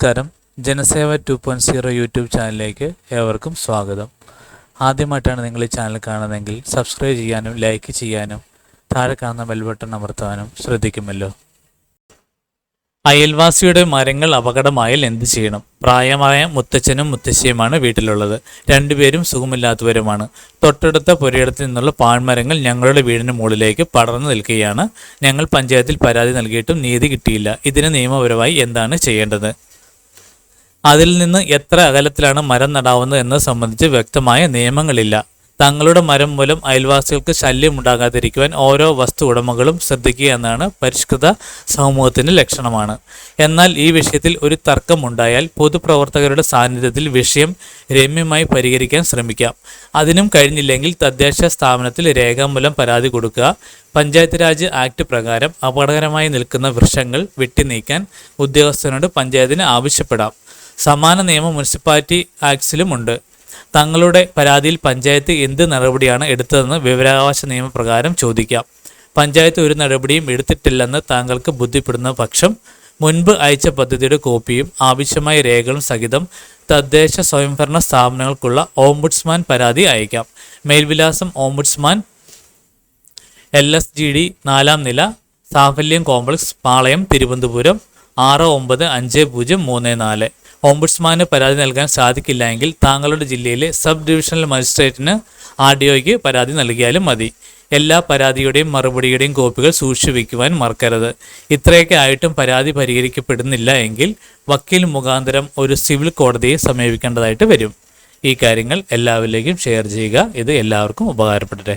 നമസ്കാരം. ജനസേവ 2.0 യൂട്യൂബ് ചാനലിലേക്ക് ഏവർക്കും സ്വാഗതം. ആദ്യമായിട്ടാണ് നിങ്ങൾ ഈ ചാനൽ കാണുന്നതെങ്കിൽ സബ്സ്ക്രൈബ് ചെയ്യാനും ലൈക്ക് ചെയ്യാനും താഴെ കാണുന്ന ബെൽ ബട്ടൺ അമർത്താനും ശ്രദ്ധിക്കുമല്ലോ. അയൽവാസിയുടെ മരങ്ങൾ അപകടമായാൽ എന്ത് ചെയ്യണം? പ്രായമായ മുത്തച്ഛനും മുത്തശ്ശിയുമാണ് വീട്ടിലുള്ളത്. രണ്ടുപേരും സുഖമില്ലാത്തവരുമാണ്. തൊട്ടടുത്ത പുരയിടത്തിൽ നിന്നുള്ള പാഴ്മരങ്ങൾ ഞങ്ങളുടെ വീടിന് മുകളിലേക്ക് പടർന്നു നിൽക്കുകയാണ്. ഞങ്ങൾ പഞ്ചായത്തിൽ പരാതി നൽകിയിട്ടും നീതി കിട്ടിയില്ല. ഇതിന് നിയമപരമായി എന്താണ് ചെയ്യേണ്ടത്? അതിൽ നിന്ന് എത്ര അകലത്തിലാണ് മരം നടാവുന്നത് എന്നത് സംബന്ധിച്ച് വ്യക്തമായ നിയമങ്ങളില്ല. തങ്ങളുടെ മരം മൂലം അയൽവാസികൾക്ക് ശല്യമുണ്ടാകാതിരിക്കുവാൻ ഓരോ വസ്തു ഉടമകളും ശ്രദ്ധിക്കുക എന്നാണ് പരിഷ്കൃത സമൂഹത്തിൻ്റെ ലക്ഷണമാണ്. എന്നാൽ ഈ വിഷയത്തിൽ ഒരു തർക്കമുണ്ടായാൽ പൊതുപ്രവർത്തകരുടെ സാന്നിധ്യത്തിൽ വിഷയം രമ്യമായി പരിഹരിക്കാൻ ശ്രമിക്കാം. അതിനും കഴിഞ്ഞില്ലെങ്കിൽ തദ്ദേശ സ്ഥാപനത്തിൽ രേഖാമൂലം പരാതി കൊടുക്കുക. പഞ്ചായത്ത് രാജ് ആക്ട് പ്രകാരം അപകടകരമായി നിൽക്കുന്ന വൃക്ഷങ്ങൾ വെട്ടിനീക്കാൻ ഉദ്യോഗസ്ഥനോട് പഞ്ചായത്തിന് ആവശ്യപ്പെടാം. സമാന നിയമം മുനിസിപ്പാലിറ്റി ആക്ട്സിലുമുണ്ട്. തങ്ങളുടെ പരാതിയിൽ പഞ്ചായത്ത് എന്ത് നടപടിയാണ് എടുത്തതെന്ന് വിവരാവകാശ നിയമപ്രകാരം ചോദിക്കാം. പഞ്ചായത്ത് ഒരു നടപടിയും എടുത്തിട്ടില്ലെന്ന് താങ്കൾക്ക് ബോധ്യപ്പെടുന്ന പക്ഷം മുൻപ് അയച്ച പദ്ധതിയുടെ കോപ്പിയും ആവശ്യമായ രേഖകളും സഹിതം തദ്ദേശ സ്വയംഭരണ സ്ഥാപനങ്ങൾക്കുള്ള ഓംബുഡ്സ്മാൻ പരാതി അയക്കാം. മേൽവിലാസം ഓംബുഡ്സ്മാൻ LSGD 4ാം നില, സാഫല്യം കോംപ്ലക്സ്, പാളയം, തിരുവനന്തപുരം 695034. ഓംബുഡ്സ്മാന് പരാതി നൽകാൻ സാധിക്കില്ല എങ്കിൽ താങ്കളുടെ ജില്ലയിലെ സബ് ഡിവിഷണൽ മജിസ്ട്രേറ്റിന് RDOയ്ക്ക് പരാതി നൽകിയാലും മതി. എല്ലാ പരാതിയുടെയും മറുപടിയുടെയും കോപ്പികൾ സൂക്ഷിച്ചു വയ്ക്കുവാൻ മറക്കരുത്. ഇത്രയൊക്കെ ആയിട്ടും പരാതി പരിഹരിക്കപ്പെടുന്നില്ല എങ്കിൽ വക്കീൽ മുഖാന്തരം ഒരു സിവിൽ കോടതിയെ സമീപിക്കേണ്ടതായിട്ട് വരും. ഈ കാര്യങ്ങൾ എല്ലാവരിലേക്കും ഷെയർ ചെയ്യുക. ഇത് എല്ലാവർക്കും ഉപകാരപ്പെടട്ടെ.